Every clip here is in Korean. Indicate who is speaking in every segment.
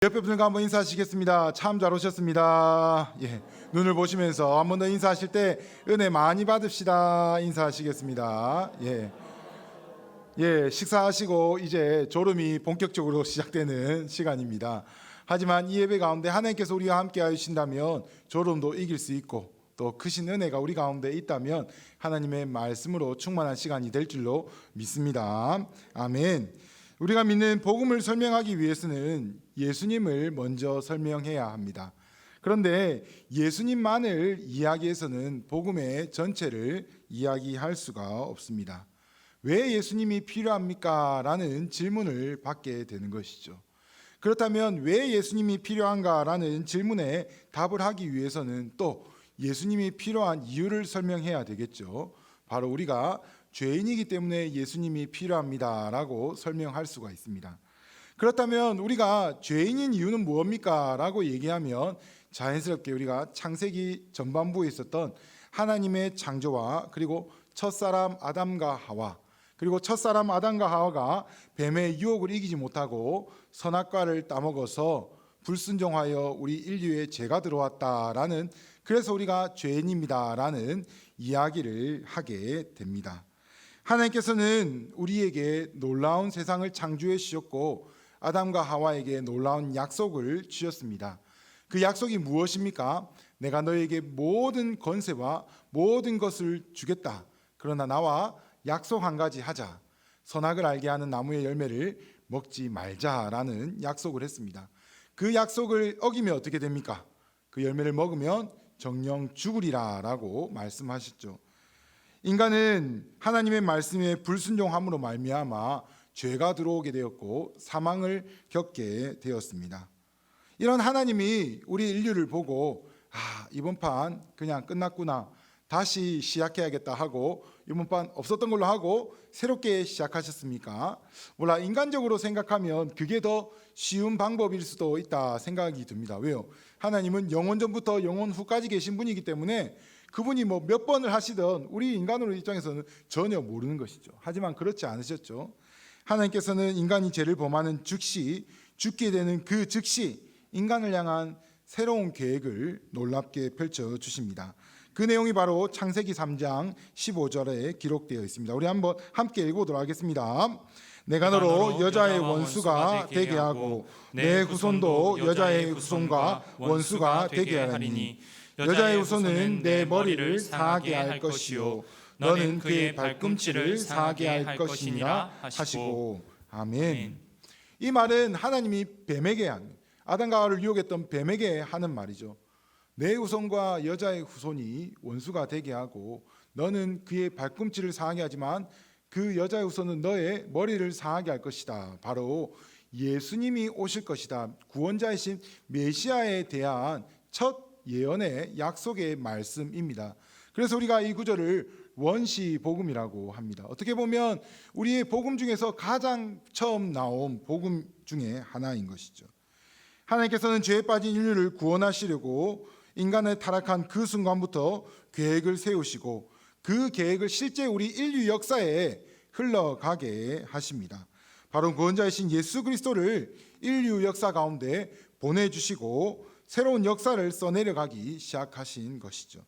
Speaker 1: 옆에 분들과 한번 인사하시겠습니다. 참 잘 오셨습니다. 눈을 보시면서 한 번 더 인사하실 때 은혜 많이 받읍시다. 인사하시겠습니다. 식사하시고 이제 졸음이 본격적으로 시작되는 시간입니다. 하지만 이 예배 가운데 하나님께서 우리와 함께 하신다면 졸음도 이길 수 있고 또 크신 은혜가 우리 가운데 있다면 하나님의 말씀으로 충만한 시간이 될 줄로 믿습니다. 아멘. 우리가 믿는 복음을 설명하기 위해서는 예수님을 먼저 설명해야 합니다. 그런데 예수님만을 이야기해서는 복음의 전체를 이야기할 수가 없습니다. 왜 예수님이 필요합니까? 라는 질문을 받게 되는 것이죠. 그렇다면 왜 예수님이 필요한가? 라는 질문에 답을 하기 위해서는 또 예수님이 필요한 이유를 설명해야 되겠죠. 바로 우리가 죄인이기 때문에 예수님이 필요합니다 라고 설명할 수가 있습니다. 그렇다면 우리가 죄인인 이유는 무엇입니까? 라고 얘기하면 자연스럽게 우리가 창세기 전반부에 있었던 하나님의 창조와 그리고 첫사람 아담과 하와, 그리고 첫사람 아담과 하와가 뱀의 유혹을 이기지 못하고 선악과를 따먹어서 불순종하여 우리 인류에 죄가 들어왔다라는, 그래서 우리가 죄인입니다라는 이야기를 하게 됩니다. 하나님께서는 우리에게 놀라운 세상을 창조해 주셨고 아담과 하와에게 놀라운 약속을 주셨습니다. 그 약속이 무엇입니까? 내가 너에게 모든 권세와 모든 것을 주겠다. 그러나 나와 약속 한 가지 하자. 선악을 알게 하는 나무의 열매를 먹지 말자라는 약속을 했습니다. 그 약속을 어기면 어떻게 됩니까? 그 열매를 먹으면 정령 죽으리라 라고 말씀하셨죠. 인간은 하나님의 말씀에 불순종함으로 말미암아 죄가 들어오게 되었고 사망을 겪게 되었습니다. 이런 하나님이 우리 인류를 보고 이번 판 그냥 끝났구나, 다시 시작해야겠다 하고 이번 판 없었던 걸로 하고 새롭게 시작하셨습니까? 몰라, 인간적으로 생각하면 그게 더 쉬운 방법일 수도 있다 생각이 듭니다. 왜요? 하나님은 영원 전부터 영원 후까지 계신 분이기 때문에 그분이 뭐 몇 번을 하시든 우리 인간으로 입장에서는 전혀 모르는 것이죠. 하지만 그렇지 않으셨죠. 하나님께서는 인간이 죄를 범하는 즉시 죽게 되는 그 즉시 인간을 향한 새로운 계획을 놀랍게 펼쳐주십니다. 그 내용이 바로 창세기 3장 15절에 기록되어 있습니다. 우리 한번 함께 읽어보도록 하겠습니다. 내가 너로 여자의 원수가 되게 하고 내 후손도 여자의 후손과 원수가 되게 하리니 여자의 후손은 내 머리를 상하게 할 것이요 너는 그의 발꿈치를 상하게 할 것이니라 하시고. 아멘. 이 말은 하나님이 뱀에게 한, 아담과 하와를 유혹했던 뱀에게 하는 말이죠. 내 후손과 여자의 후손이 원수가 되게 하고 너는 그의 발꿈치를 상하게 하지만 그 여자의 후손은 너의 머리를 상하게 할 것이다. 바로 예수님이 오실 것이다. 구원자이신 메시아에 대한 첫 예언의 약속의 말씀입니다. 그래서 우리가 이 구절을 원시 복음이라고 합니다. 어떻게 보면 우리의 복음 중에서 가장 처음 나온 복음 중에 하나인 것이죠. 하나님께서는 죄에 빠진 인류를 구원하시려고 인간을 타락한 그 순간부터 계획을 세우시고 그 계획을 실제 우리 인류 역사에 흘러가게 하십니다. 바로 구원자이신 예수 그리스도를 인류 역사 가운데 보내주시고 새로운 역사를 써내려가기 시작하신 것이죠.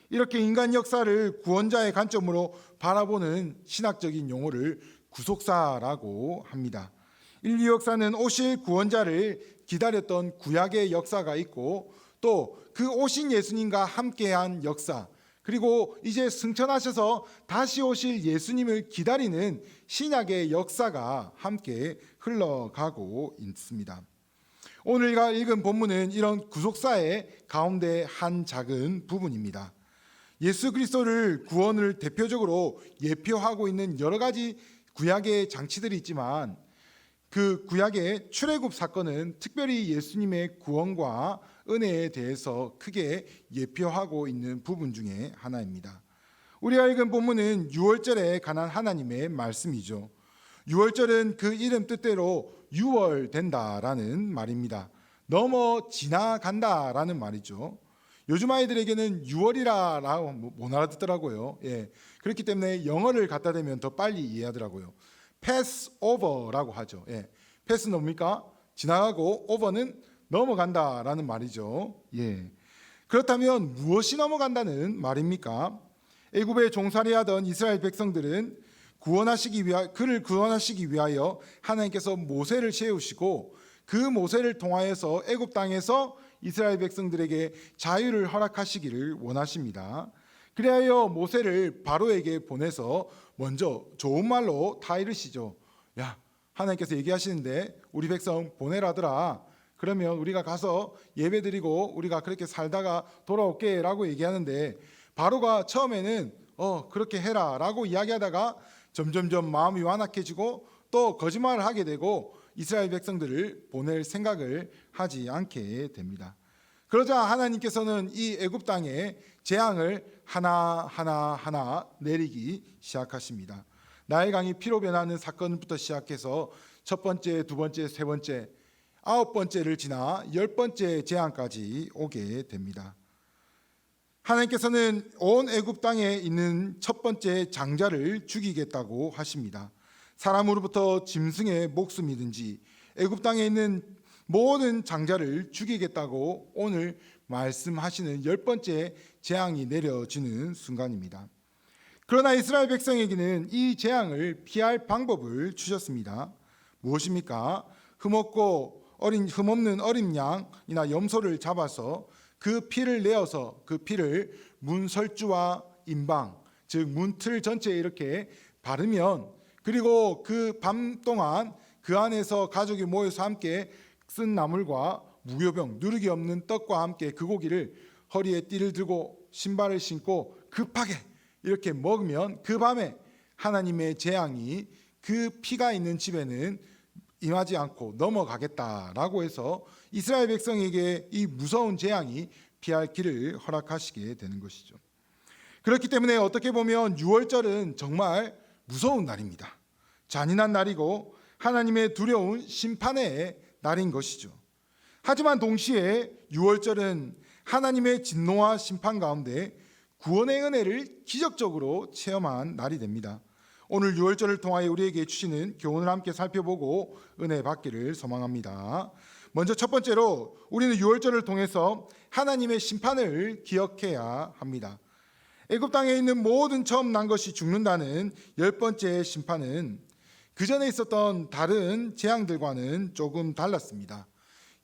Speaker 1: 이렇게 인간 역사를 구원자의 관점으로 바라보는 신학적인 용어를 구속사라고 합니다. 인류 역사는 오실 구원자를 기다렸던 구약의 역사가 있고 또 그 오신 예수님과 함께한 역사, 그리고 이제 승천하셔서 다시 오실 예수님을 기다리는 신약의 역사가 함께 흘러가고 있습니다. 오늘가 읽은 본문은 이런 구속사의 가운데 한 작은 부분입니다. 예수 그리스도를 구원을 대표적으로 예표하고 있는 여러 가지 구약의 장치들이 있지만 그 구약의 출애굽 사건은 특별히 예수님의 구원과 은혜에 대해서 크게 예표하고 있는 부분 중에 하나입니다. 우리가 읽은 본문은 유월절에 관한 하나님의 말씀이죠. 유월절은 그 이름 뜻대로 유월된다라는 말입니다. 넘어 지나간다라는 말이죠. 요즘 아이들에게는 6월이라고 못 알아듣더라고요. 그렇기 때문에 영어를 갖다 대면 더 빨리 이해하더라고요. 패스 오버라고 하죠. 패스는 뭡니까? 지나가고 오버는 넘어간다라는 말이죠. 예. 그렇다면 무엇이 넘어간다는 말입니까? 애굽에 종살이하던 이스라엘 백성들은 그를 구원하시기 위하여 하나님께서 모세를 세우시고 그 모세를 통하여서 애굽 땅에서 이스라엘 백성들에게 자유를 허락하시기를 원하십니다. 그리하여 모세를 바로에게 보내서 먼저 좋은 말로 다 이르시죠. 야, 하나님께서 얘기하시는데 우리 백성 보내라더라. 그러면 우리가 가서 예배드리고 우리가 그렇게 살다가 돌아올게 라고 얘기하는데, 바로가 처음에는 그렇게 해라 라고 이야기하다가 점점점 마음이 완악해지고 또 거짓말을 하게 되고 이스라엘 백성들을 보낼 생각을 하지 않게 됩니다. 그러자 하나님께서는 이 애굽 땅에 재앙을 하나 내리기 시작하십니다. 나일 강이 피로 변하는 사건부터 시작해서 첫 번째, 두 번째, 세 번째, 아홉 번째를 지나 10번째 재앙까지 오게 됩니다. 하나님께서는 온 애굽 땅에 있는 첫 번째 장자를 죽이겠다고 하십니다. 사람으로부터 짐승의 목숨이든지 애굽 땅에 있는 모든 장자를 죽이겠다고 오늘 말씀하시는 10번째 재앙이 내려지는 순간입니다. 그러나 이스라엘 백성에게는 이 재앙을 피할 방법을 주셨습니다. 무엇입니까? 흠없는 어린 양이나 염소를 잡아서 그 피를 내어서 그 피를 문설주와 임방, 즉 문틀 전체에 이렇게 바르면, 그리고 그 밤 동안 그 안에서 가족이 모여서 함께 쓴 나물과 무교병, 누룩이 없는 떡과 함께 그 고기를 허리에 띠를 들고 신발을 신고 급하게 이렇게 먹으면 그 밤에 하나님의 재앙이 그 피가 있는 집에는 임하지 않고 넘어가겠다라고 해서 이스라엘 백성에게 이 무서운 재앙이 피할 길을 허락하시게 되는 것이죠. 그렇기 때문에 어떻게 보면 6월절은 정말 무서운 날입니다. 잔인한 날이고 하나님의 두려운 심판의 날인 것이죠. 하지만 동시에 6월절은 하나님의 진노와 심판 가운데 구원의 은혜를 기적적으로 체험한 날이 됩니다. 오늘 6월절을 통하여 우리에게 주시는 교훈을 함께 살펴보고 은혜 받기를 소망합니다. 먼저 첫 번째로 우리는 6월절을 통해서 하나님의 심판을 기억해야 합니다. 애굽 땅에 있는 모든 처음 난 것이 죽는다는 10번째 심판은 그 전에 있었던 다른 재앙들과는 조금 달랐습니다.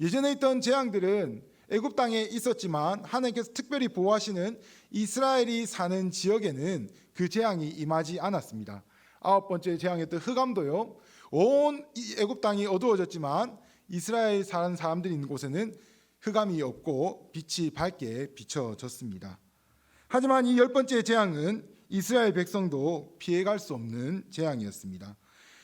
Speaker 1: 예전에 있던 재앙들은 애굽 땅에 있었지만 하나님께서 특별히 보호하시는 이스라엘이 사는 지역에는 그 재앙이 임하지 않았습니다. 아홉 번째 재앙이었던 흑암도요, 온 애굽 땅이 어두워졌지만 이스라엘 사는 사람들이 있는 곳에는 흑암이 없고 빛이 밝게 비춰졌습니다. 하지만 이 10번째 재앙은 이스라엘 백성도 피해갈 수 없는 재앙이었습니다.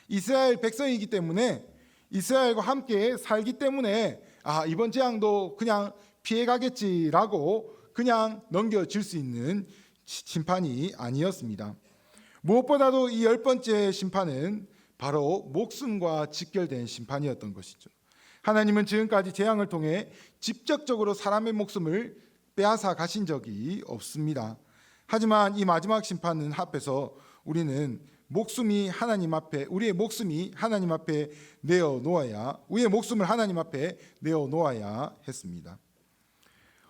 Speaker 1: 이스라엘 백성이기 때문에, 이스라엘과 함께 살기 때문에 이번 재앙도 그냥 피해가겠지라고 그냥 넘겨질 수 있는 심판이 아니었습니다. 무엇보다도 이 10번째 심판은 바로 목숨과 직결된 심판이었던 것이죠. 하나님은 지금까지 재앙을 통해 직접적으로 사람의 목숨을 빼앗아 가신 적이 없습니다. 하지만 이 마지막 심판은 앞에서 우리의 목숨을 하나님 앞에 내어 놓아야 했습니다.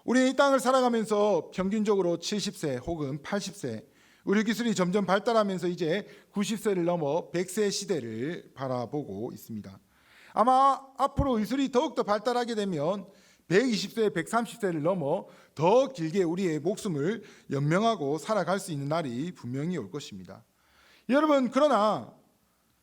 Speaker 1: 우리는 이 땅을 살아가면서 평균적으로 70세 혹은 80세, 의료기술이 점점 발달하면서 이제 90세를 넘어 100세 시대를 바라보고 있습니다. 아마 앞으로 의술이 더욱더 발달하게 되면 120세, 130세를 넘어 더 길게 우리의 목숨을 연명하고 살아갈 수 있는 날이 분명히 올 것입니다. 여러분, 그러나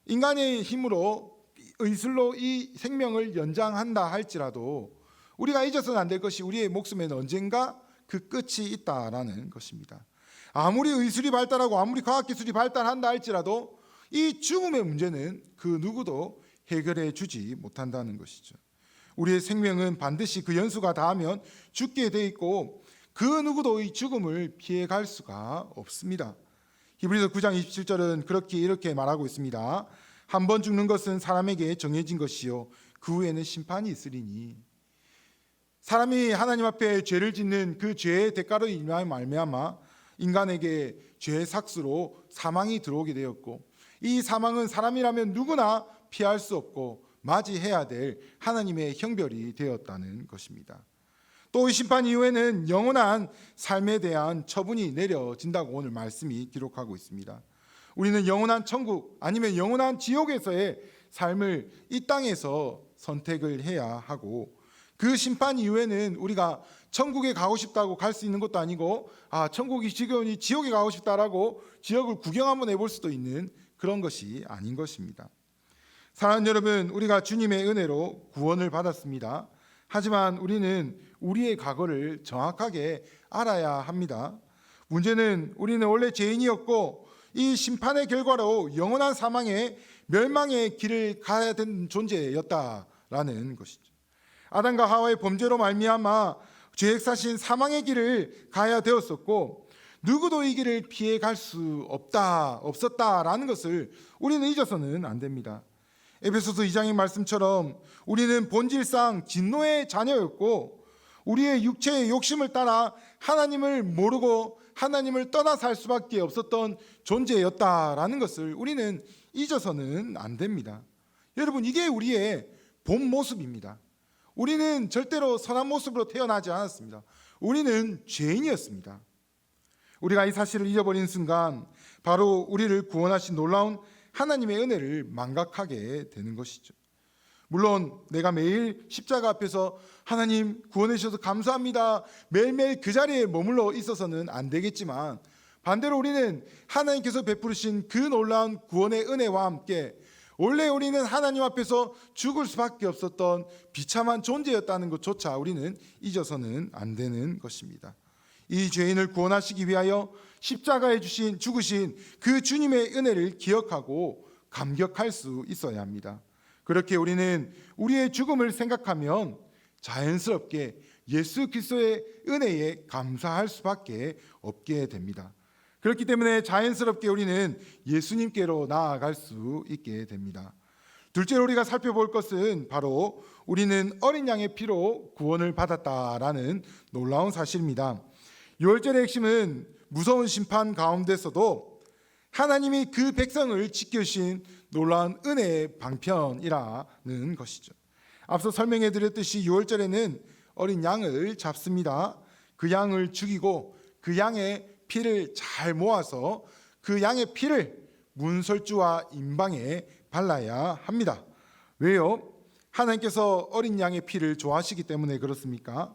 Speaker 1: 인간의 힘으로 의술로 이 생명을 연장한다 할지라도 우리가 잊어서는 안 될 것이 우리의 목숨에는 언젠가 그 끝이 있다라는 것입니다. 아무리 의술이 발달하고 아무리 과학기술이 발달한다 할지라도 이 죽음의 문제는 그 누구도 해결해 주지 못한다는 것이죠. 우리의 생명은 반드시 그 연수가 닿으면 죽게 돼 있고 그 누구도 이 죽음을 피해갈 수가 없습니다. 히브리서 9장 27절은 이렇게 말하고 있습니다. 한 번 죽는 것은 사람에게 정해진 것이요 그 후에는 심판이 있으리니. 사람이 하나님 앞에 죄를 짓는 그 죄의 대가로 인하여 말미암아 인간에게 죄의 삭수로 사망이 들어오게 되었고, 이 사망은 사람이라면 누구나 피할 수 없고 맞이해야 될 하나님의 형벌이 되었다는 것입니다. 또 이 심판 이후에는 영원한 삶에 대한 처분이 내려진다고 오늘 말씀이 기록하고 있습니다. 우리는 영원한 천국 아니면 영원한 지옥에서의 삶을 이 땅에서 선택을 해야 하고, 그 심판 이후에는 우리가 천국에 가고 싶다고 갈 수 있는 것도 아니고, 천국이 지겨우니 지옥에 가고 싶다라고 지옥을 구경 한번 해볼 수도 있는 그런 것이 아닌 것입니다. 사랑하는 여러분, 우리가 주님의 은혜로 구원을 받았습니다. 하지만 우리는 우리의 과거를 정확하게 알아야 합니다. 문제는 우리는 원래 죄인이었고 이 심판의 결과로 영원한 사망의 멸망의 길을 가야 되는 존재였다라는 것이죠. 아담과 하와의 범죄로 말미암아 죄액사신 사망의 길을 가야 되었었고, 누구도 이 길을 피해 갈 수 없었다라는 것을 우리는 잊어서는 안 됩니다. 에베소서 2장의 말씀처럼 우리는 본질상 진노의 자녀였고, 우리의 육체의 욕심을 따라 하나님을 모르고 하나님을 떠나 살 수밖에 없었던 존재였다라는 것을 우리는 잊어서는 안 됩니다. 여러분, 이게 우리의 본 모습입니다. 우리는 절대로 선한 모습으로 태어나지 않았습니다. 우리는 죄인이었습니다. 우리가 이 사실을 잊어버린 순간 바로 우리를 구원하신 놀라운 하나님의 은혜를 망각하게 되는 것이죠. 물론 내가 매일 십자가 앞에서 하나님 구원해 주셔서 감사합니다, 매일매일 그 자리에 머물러 있어서는 안 되겠지만, 반대로 우리는 하나님께서 베푸신 그 놀라운 구원의 은혜와 함께 원래 우리는 하나님 앞에서 죽을 수밖에 없었던 비참한 존재였다는 것조차 우리는 잊어서는 안 되는 것입니다. 이 죄인을 구원하시기 위하여 십자가에 죽으신 그 주님의 은혜를 기억하고 감격할 수 있어야 합니다. 그렇게 우리는 우리의 죽음을 생각하면 자연스럽게 예수 그리스도의 은혜에 감사할 수밖에 없게 됩니다. 그렇기 때문에 자연스럽게 우리는 예수님께로 나아갈 수 있게 됩니다. 둘째로 우리가 살펴볼 것은 바로 우리는 어린 양의 피로 구원을 받았다라는 놀라운 사실입니다. 6월절의 핵심은 무서운 심판 가운데서도 하나님이 그 백성을 지켜주신 놀라운 은혜의 방편이라는 것이죠. 앞서 설명해 드렸듯이 6월절에는 어린 양을 잡습니다. 그 양을 죽이고 그 양의 피를 잘 모아서 그 양의 피를 문설주와 임방에 발라야 합니다. 왜요? 하나님께서 어린 양의 피를 좋아하시기 때문에 그렇습니까?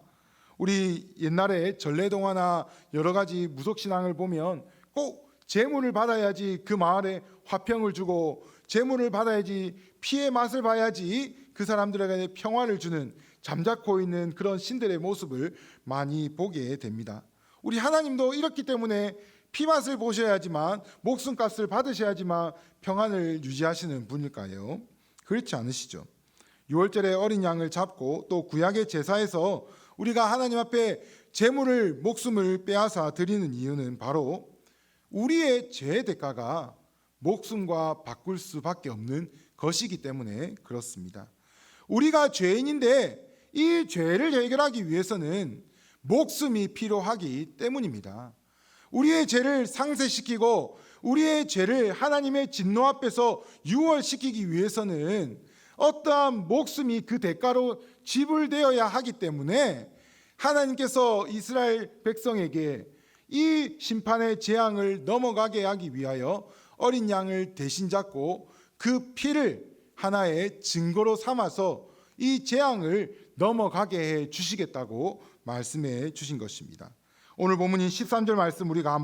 Speaker 1: 우리 옛날에 전래동화나 여러 가지 무속신앙을 보면 꼭 제물을 받아야지 그 마을에 화평을 주고, 제물을 받아야지 피의 맛을 봐야지 그 사람들에게 평화를 주는, 잠자코 있는 그런 신들의 모습을 많이 보게 됩니다. 우리 하나님도 이렇기 때문에 피맛을 보셔야지만, 목숨값을 받으셔야지만 평안을 유지하시는 분일까요? 그렇지 않으시죠. 6월절에 어린 양을 잡고 또 구약의 제사에서 우리가 하나님 앞에 제물을, 목숨을 빼앗아 드리는 이유는 바로 우리의 죄의 대가가 목숨과 바꿀 수밖에 없는 것이기 때문에 그렇습니다. 우리가 죄인인데 이 죄를 해결하기 위해서는 목숨이 필요하기 때문입니다. 우리의 죄를 상쇄시키고 우리의 죄를 하나님의 진노 앞에서 유월시키기 위해서는 어떠한 목숨이 그 대가로 지불되어야 하기 때문에 하나님께서 이스라엘 백성에게 이 심판의 재앙을 넘어가게 하기 위하여 어린 양을 대신 잡고 그 피를 하나의 증거로 삼아서 이 재앙을 넘어가게 해 주시겠다고 말씀해 주신 것입니다. 오늘 본문인 13절 말씀 우리가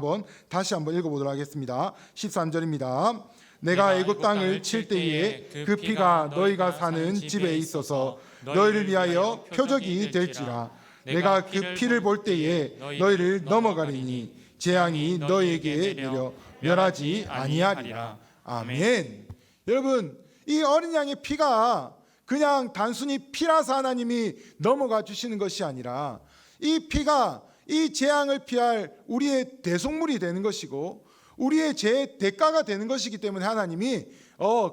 Speaker 1: 다시 한번 읽어보도록 하겠습니다. 13절입니다. 내가 애굽 땅을 칠 때에 그 피가 너희가 사는 집에 있어서 너희를 위하여 표적이 될지라. 내가 그 피를 볼 때에 너희를 넘어가리니 재앙이 너희에게 내려 멸하지 아니하리라. 아멘. 여러분, 이 어린 양의 피가 그냥 단순히 피라서 하나님이 넘어가 주시는 것이 아니라 이 피가 이 재앙을 피할 우리의 대속물이 되는 것이고 우리의 죄의 대가가 되는 것이기 때문에 하나님이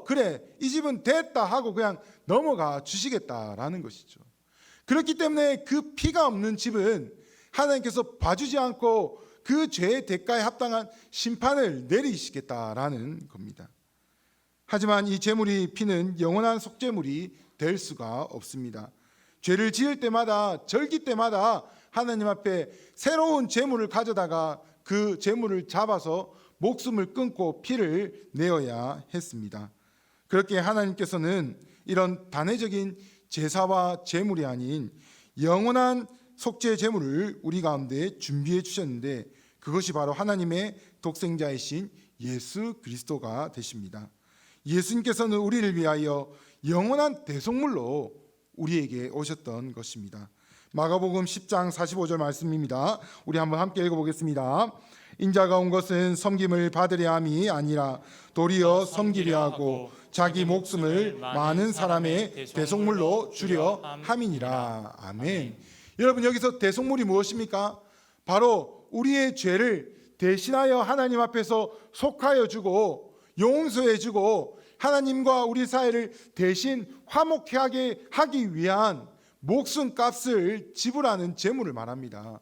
Speaker 1: 그래 이 집은 됐다 하고 그냥 넘어가 주시겠다라는 것이죠. 그렇기 때문에 그 피가 없는 집은 하나님께서 봐주지 않고 그 죄의 대가에 합당한 심판을 내리시겠다라는 겁니다. 하지만 이 제물이 피는 영원한 속죄물이 될 수가 없습니다. 죄를 지을 때마다 절기 때마다 하나님 앞에 새로운 제물을 가져다가 그 제물을 잡아서 목숨을 끊고 피를 내어야 했습니다. 그렇게 하나님께서는 이런 단회적인 제사와 제물이 아닌 영원한 속죄 제물을 우리 가운데 준비해 주셨는데 그것이 바로 하나님의 독생자이신 예수 그리스도가 되십니다. 예수님께서는 우리를 위하여 영원한 대속물로 우리에게 오셨던 것입니다. 마가복음 10장 45절 말씀입니다. 우리 한번 함께 읽어보겠습니다. 인자가 온 것은 섬김을 받으려 함이 아니라 도리어 섬기려 하고 자기 목숨을 많은 사람의 대속물로 주려 함이니라. 아멘. 여러분, 여기서 대속물이 무엇입니까? 바로 우리의 죄를 대신하여 하나님 앞에서 속하여 주고 용서해 주고 하나님과 우리 사이를 대신 화목하게 하기 위한 목숨값을 지불하는 제물을 말합니다.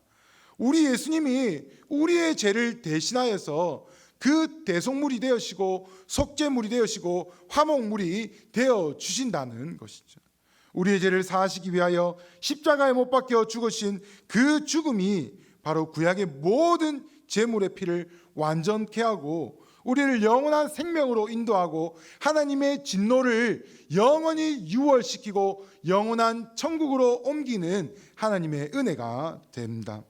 Speaker 1: 우리 예수님이 우리의 죄를 대신하여서 그 대속물이 되어시고 속죄물이 되어시고 화목물이 되어 주신다는 것이죠. 우리의 죄를 사하시기 위하여 십자가에 못 박혀 죽으신 그 죽음이 바로 구약의 모든 제물의 피를 완전케 하고 우리를 영원한 생명으로 인도하고 하나님의 진노를 영원히 유월시키고 영원한 천국으로 옮기는 하나님의 은혜가 됩니다.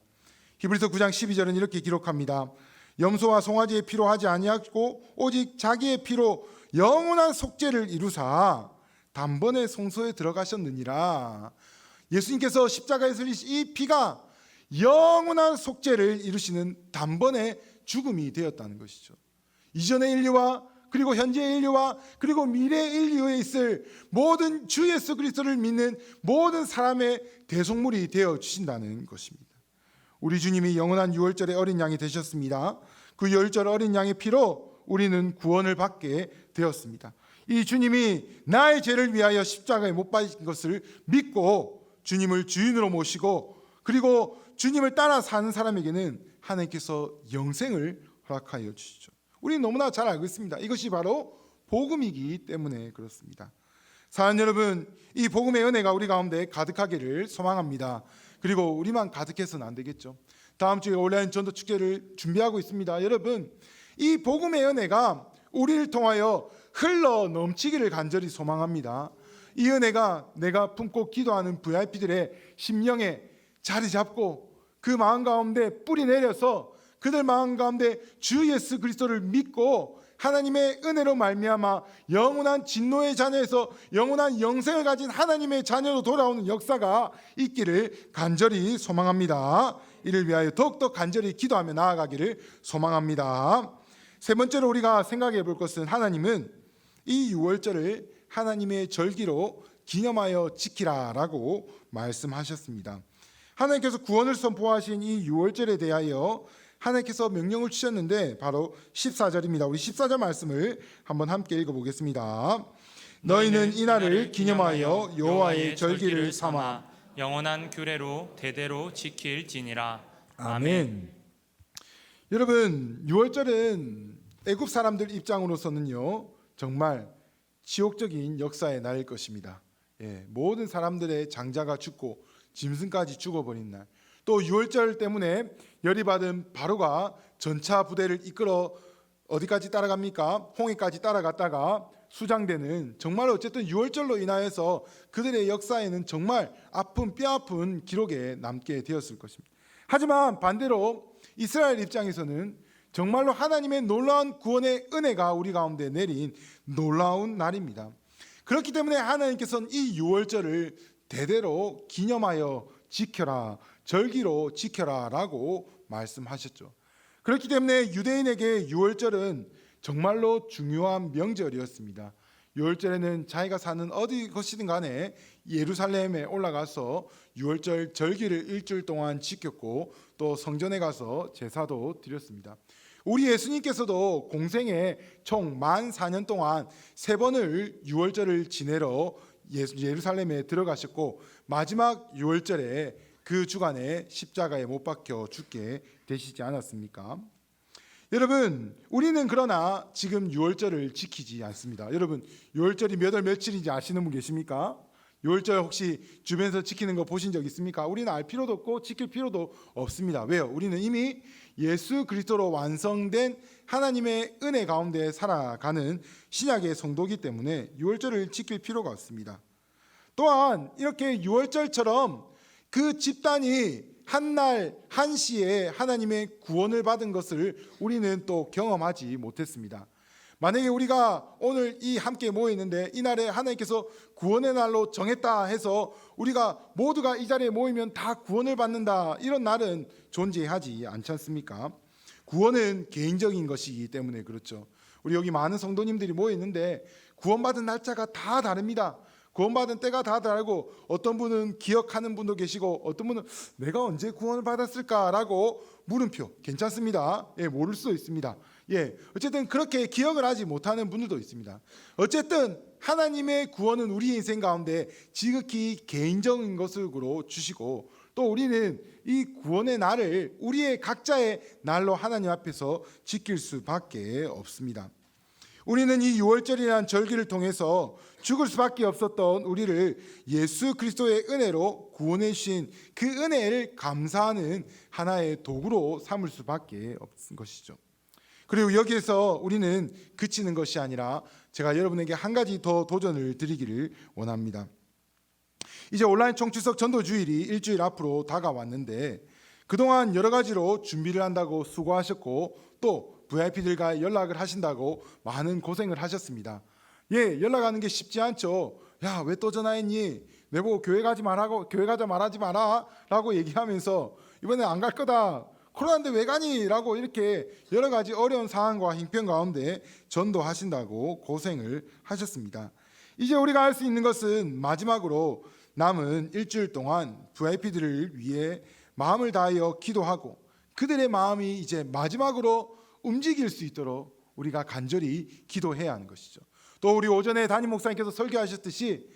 Speaker 1: 히브리서 9장 12절은 이렇게 기록합니다. 염소와 송아지의 피로 하지 아니하고 오직 자기의 피로 영원한 속죄를 이루사 단번에 성소에 들어가셨느니라. 예수님께서 십자가에 흘리신 이 피가 영원한 속죄를 이루시는 단번에 죽음이 되었다는 것이죠. 이전의 인류와 그리고 현재의 인류와 그리고 미래의 인류에 있을 모든 주 예수 그리스도를 믿는 모든 사람의 대속물이 되어 주신다는 것입니다. 우리 주님이 영원한 유월절의 어린 양이 되셨습니다. 그 유월절 어린 양의 피로 우리는 구원을 받게 되었습니다. 이 주님이 나의 죄를 위하여 십자가에 못 박힌 것을 믿고 주님을 주인으로 모시고 그리고 주님을 따라 사는 사람에게는 하나님께서 영생을 허락하여 주시죠. 우리는 너무나 잘 알고 있습니다. 이것이 바로 복음이기 때문에 그렇습니다. 사랑하는 여러분, 이 복음의 은혜가 우리 가운데 가득하기를 소망합니다. 그리고 우리만 가득해서는 안 되겠죠. 다음 주에 온라인 전도 축제를 준비하고 있습니다. 여러분, 이 복음의 은혜가 우리를 통하여 흘러 넘치기를 간절히 소망합니다. 이 은혜가 내가 품고 기도하는 VIP들의 심령에 자리 잡고 그 마음 가운데 뿌리 내려서 그들 마음 가운데 주 예수 그리스도를 믿고 하나님의 은혜로 말미암아 영원한 진노의 자녀에서 영원한 영생을 가진 하나님의 자녀로 돌아오는 역사가 있기를 간절히 소망합니다. 이를 위하여 더욱더 간절히 기도하며 나아가기를 소망합니다. 세 번째로 우리가 생각해 볼 것은 하나님은 이 유월절을 하나님의 절기로 기념하여 지키라라고 말씀하셨습니다. 하나님께서 구원을 선포하신 이 유월절에 대하여 하나님께서 명령을 주셨는데 바로 14절입니다. 우리 14절 말씀을 한번 함께 읽어보겠습니다. 너희는 이날을 기념하여 여호와의 절기를 삼아
Speaker 2: 영원한 규례로 대대로 지킬지니라.
Speaker 1: 아멘. 여러분, 유월절은 애굽 사람들 입장으로서는요 정말 지옥적인 역사의 날일 것입니다. 모든 사람들의 장자가 죽고 짐승까지 죽어버린 날. 또 유월절 때문에 열이 받은 바로가 전차 부대를 이끌어 어디까지 따라갑니까? 홍해까지 따라갔다가 수장되는 정말 어쨌든 유월절로 인하여서 그들의 역사에는 정말 아픈 뼈아픈 기록에 남게 되었을 것입니다. 하지만 반대로 이스라엘 입장에서는 정말로 하나님의 놀라운 구원의 은혜가 우리 가운데 내린 놀라운 날입니다. 그렇기 때문에 하나님께서는 이 유월절을 대대로 기념하여 지켜라, 절기로 지켜라 라고 말씀하셨죠. 그렇기 때문에 유대인에게 유월절은 정말로 중요한 명절이었습니다. 유월절에는 자기가 사는 어디 것이든 간에 예루살렘에 올라가서 유월절 절기를 일주일 동안 지켰고 또 성전에 가서 제사도 드렸습니다. 우리 예수님께서도 공생에 총 만 4년 동안 3번을 유월절을 지내러 예루살렘에 들어가셨고 마지막 유월절에 그 주간에 십자가에 못 박혀 죽게 되시지 않았습니까? 여러분, 우리는 그러나 지금 유월절을 지키지 않습니다. 여러분, 유월절이 몇 월 며칠인지 아시는 분 계십니까? 유월절 혹시 주변에서 지키는 거 보신 적 있습니까? 우리는 알 필요도 없고 지킬 필요도 없습니다. 왜요? 우리는 이미 예수 그리스도로 완성된 하나님의 은혜 가운데 살아가는 신약의 성도이기 때문에 유월절을 지킬 필요가 없습니다. 또한 이렇게 유월절처럼 그 집단이 한날 한시에 하나님의 구원을 받은 것을 우리는 또 경험하지 못했습니다. 만약에 우리가 오늘 이 함께 모여 있는데 이날에 하나님께서 구원의 날로 정했다 해서 우리가 모두가 이 자리에 모이면 다 구원을 받는다, 이런 날은 존재하지 않지 않습니까? 구원은 개인적인 것이기 때문에 그렇죠. 우리 여기 많은 성도님들이 모여 있는데 구원받은 날짜가 다 다릅니다. 구원받은 때가 다 다르고, 어떤 분은 기억하는 분도 계시고, 어떤 분은 내가 언제 구원을 받았을까라고 물음표. 괜찮습니다. 예, 모를 수도 있습니다. 예, 어쨌든 그렇게 기억을 하지 못하는 분들도 있습니다. 어쨌든 하나님의 구원은 우리 인생 가운데 지극히 개인적인 것으로 주시고, 또 우리는 이 구원의 날을 우리의 각자의 날로 하나님 앞에서 지킬 수밖에 없습니다. 우리는 이 유월절이라는 절기를 통해서 죽을 수밖에 없었던 우리를 예수 그리스도의 은혜로 구원해 주신 그 은혜를 감사하는 하나의 도구로 삼을 수밖에 없는 것이죠. 그리고 여기에서 우리는 그치는 것이 아니라 제가 여러분에게 한 가지 더 도전을 드리기를 원합니다. 이제 온라인 총추석 전도주일이 일주일 앞으로 다가왔는데, 그동안 여러 가지로 준비를 한다고 수고하셨고, 또 VIP들과 연락을 하신다고 많은 고생을 하셨습니다. 예, 연락하는 게 쉽지 않죠. 야, 왜 또 전화했니? 내보고 교회 가지 말라고, 교회 가자 말하지 마라 라고 얘기하면서 이번에 안 갈 거다, 코로나인데 왜 가니? 라고 이렇게 여러 가지 어려운 상황과 형편 가운데 전도하신다고 고생을 하셨습니다. 이제 우리가 할 수 있는 것은 마지막으로 남은 일주일 동안 VIP들을 위해 마음을 다하여 기도하고, 그들의 마음이 이제 마지막으로 움직일 수 있도록 우리가 간절히 기도해야 하는 것이죠. 또 우리 오전에 담임 목사님께서 설교하셨듯이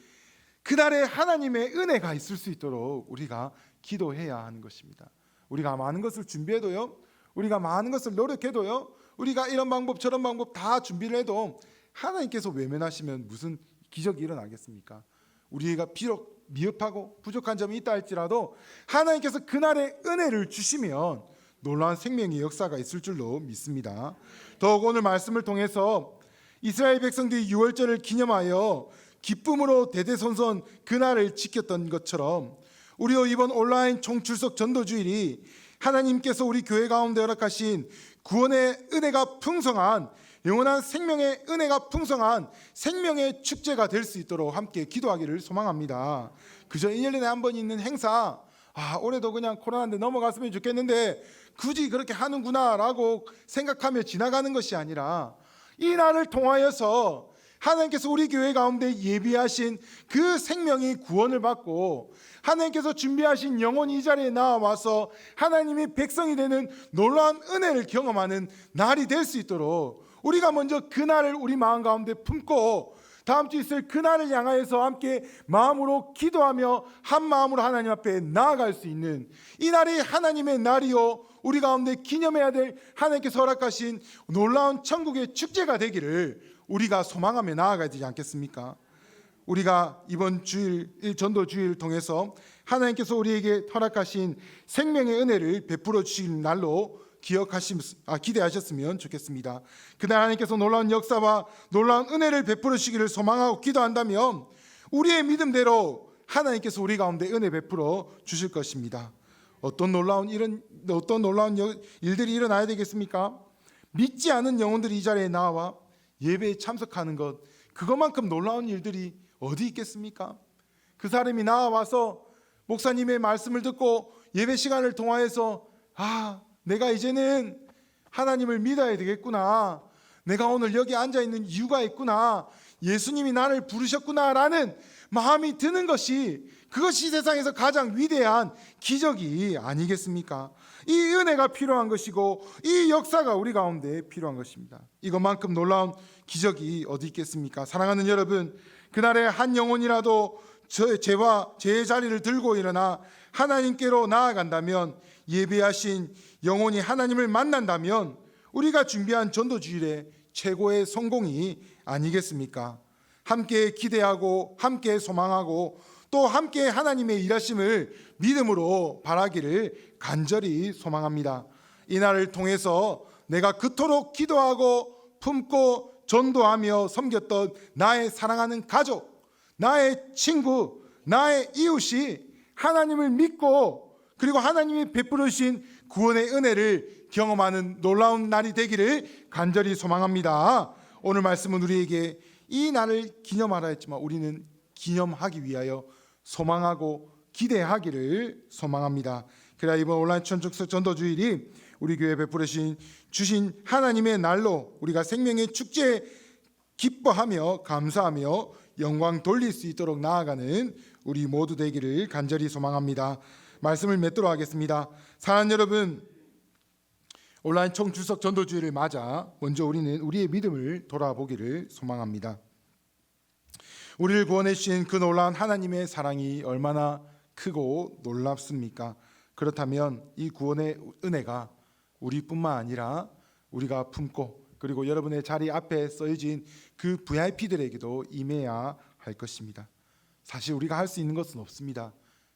Speaker 1: 그날에 하나님의 은혜가 있을 수 있도록 우리가 기도해야 하는 것입니다. 우리가 많은 것을 준비해도요, 우리가 많은 것을 노력해도요, 우리가 이런 방법 저런 방법 다 준비를 해도 하나님께서 외면하시면 무슨 기적이 일어나겠습니까? 우리가 비록 미흡하고 부족한 점이 있다 할지라도 하나님께서 그날의 은혜를 주시면 놀라운 생명의 역사가 있을 줄로 믿습니다. 더욱 오늘 말씀을 통해서 이스라엘 백성들이 유월절을 기념하여 기쁨으로 대대손손 그날을 지켰던 것처럼, 우리도 이번 온라인 총출석 전도주일이 하나님께서 우리 교회 가운데 허락하신 구원의 은혜가 풍성한, 영원한 생명의 은혜가 풍성한 생명의 축제가 될 수 있도록 함께 기도하기를 소망합니다. 그저 1년에 한 번 있는 행사, 올해도 그냥 코로나인데 넘어갔으면 좋겠는데 굳이 그렇게 하는구나 라고 생각하며 지나가는 것이 아니라, 이 날을 통하여서 하나님께서 우리 교회 가운데 예비하신 그 생명이 구원을 받고, 하나님께서 준비하신 영혼이 이 자리에 나와서 하나님의 백성이 되는 놀라운 은혜를 경험하는 날이 될 수 있도록 우리가 먼저 그 날을 우리 마음 가운데 품고, 다음 주 있을 그 날을 향하여서 함께 마음으로 기도하며 한 마음으로 하나님 앞에 나아갈 수 있는, 이 날이 하나님의 날이요, 우리 가운데 기념해야 될 하나님께서 허락하신 놀라운 천국의 축제가 되기를 우리가 소망하며 나아가야 되지 않겠습니까? 우리가 이번 주일 전도 주일을 통해서 하나님께서 우리에게 허락하신 생명의 은혜를 베풀어 주신 날로 기대하셨으면 좋겠습니다. 그날 하나님께서 놀라운 역사와 놀라운 은혜를 베풀어 주시기를 소망하고 기도한다면 우리의 믿음대로 하나님께서 우리 가운데 은혜 베풀어 주실 것입니다. 어떤 놀라운 일들이 일어나야 되겠습니까? 믿지 않은 영혼들이 이 자리에 나와 예배에 참석하는 것, 그것만큼 놀라운 일들이 어디 있겠습니까? 그 사람이 나와서 목사님의 말씀을 듣고 예배 시간을 통하여서 내가 이제는 하나님을 믿어야 되겠구나, 내가 오늘 여기 앉아있는 이유가 있구나, 예수님이 나를 부르셨구나라는 마음이 드는 것이, 그것이 세상에서 가장 위대한 기적이 아니겠습니까? 이 은혜가 필요한 것이고 이 역사가 우리 가운데 필요한 것입니다. 이것만큼 놀라운 기적이 어디 있겠습니까? 사랑하는 여러분, 그날에 한 영혼이라도 죄의 자리를 들고 일어나 하나님께로 나아간다면, 예배하신 영혼이 하나님을 만난다면 우리가 준비한 전도주일의 최고의 성공이 아니겠습니까? 함께 기대하고 함께 소망하고 또 함께 하나님의 일하심을 믿음으로 바라기를 간절히 소망합니다. 이날을 통해서 내가 그토록 기도하고 품고 전도하며 섬겼던 나의 사랑하는 가족, 나의 친구, 나의 이웃이 하나님을 믿고 그리고 하나님이 베풀으신 구원의 은혜를 경험하는 놀라운 날이 되기를 간절히 소망합니다. 오늘 말씀은 우리에게 이 날을 기념하라 했지만 우리는 기념하기 위하여 소망하고 기대하기를 소망합니다. 그래야 이번 온라인 천주교 전도주일이 우리 교회 베풀으신 주신 하나님의 날로 우리가 생명의 축제에 기뻐하며 감사하며 영광 돌릴 수 있도록 나아가는 우리 모두 되기를 간절히 소망합니다. 말씀을 맺도록 하겠습니다. 사랑하는 여러분, 온라인 총주석 전도주일을 맞아 먼저 우리는 우리의 믿음을 돌아보기를 소망합니다. 우리를 구원해 주신 그 놀라운 하나님의 사랑이 얼마나 크고 놀랍습니까? 그렇다면 이 구원의 은혜가 우리뿐만 아니라 우리가 품고 그리고 여러분의 자리 앞에 써진 그 VIP들에게도 임해야 할 것입니다. 사실 우리가 할 수 있는 것은 없습니다.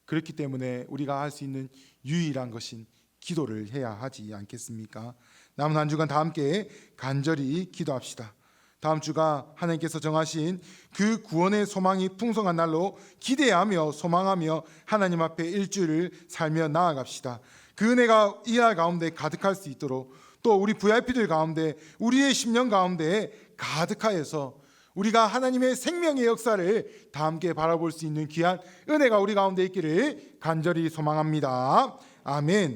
Speaker 1: 그렇기 때문에 우리가 할 수 있는 유일한 것인 기도를 해야 하지 않겠습니까? 남은 한 주간 다 함께 간절히 기도합시다. 다음 주가 하나님께서 정하신 그 구원의 소망이 풍성한 날로 기대하며 소망하며 하나님 앞에 일주일을 살며 나아갑시다. 그 은혜가 이 날 가운데 가득할 수 있도록 또 우리 VIP들 가운데 우리의 심령 가운데 가득하여서 우리가 하나님의 생명의 역사를 다 함께 바라볼 수 있는 귀한 은혜가 우리 가운데 있기를 간절히 소망합니다. 아멘.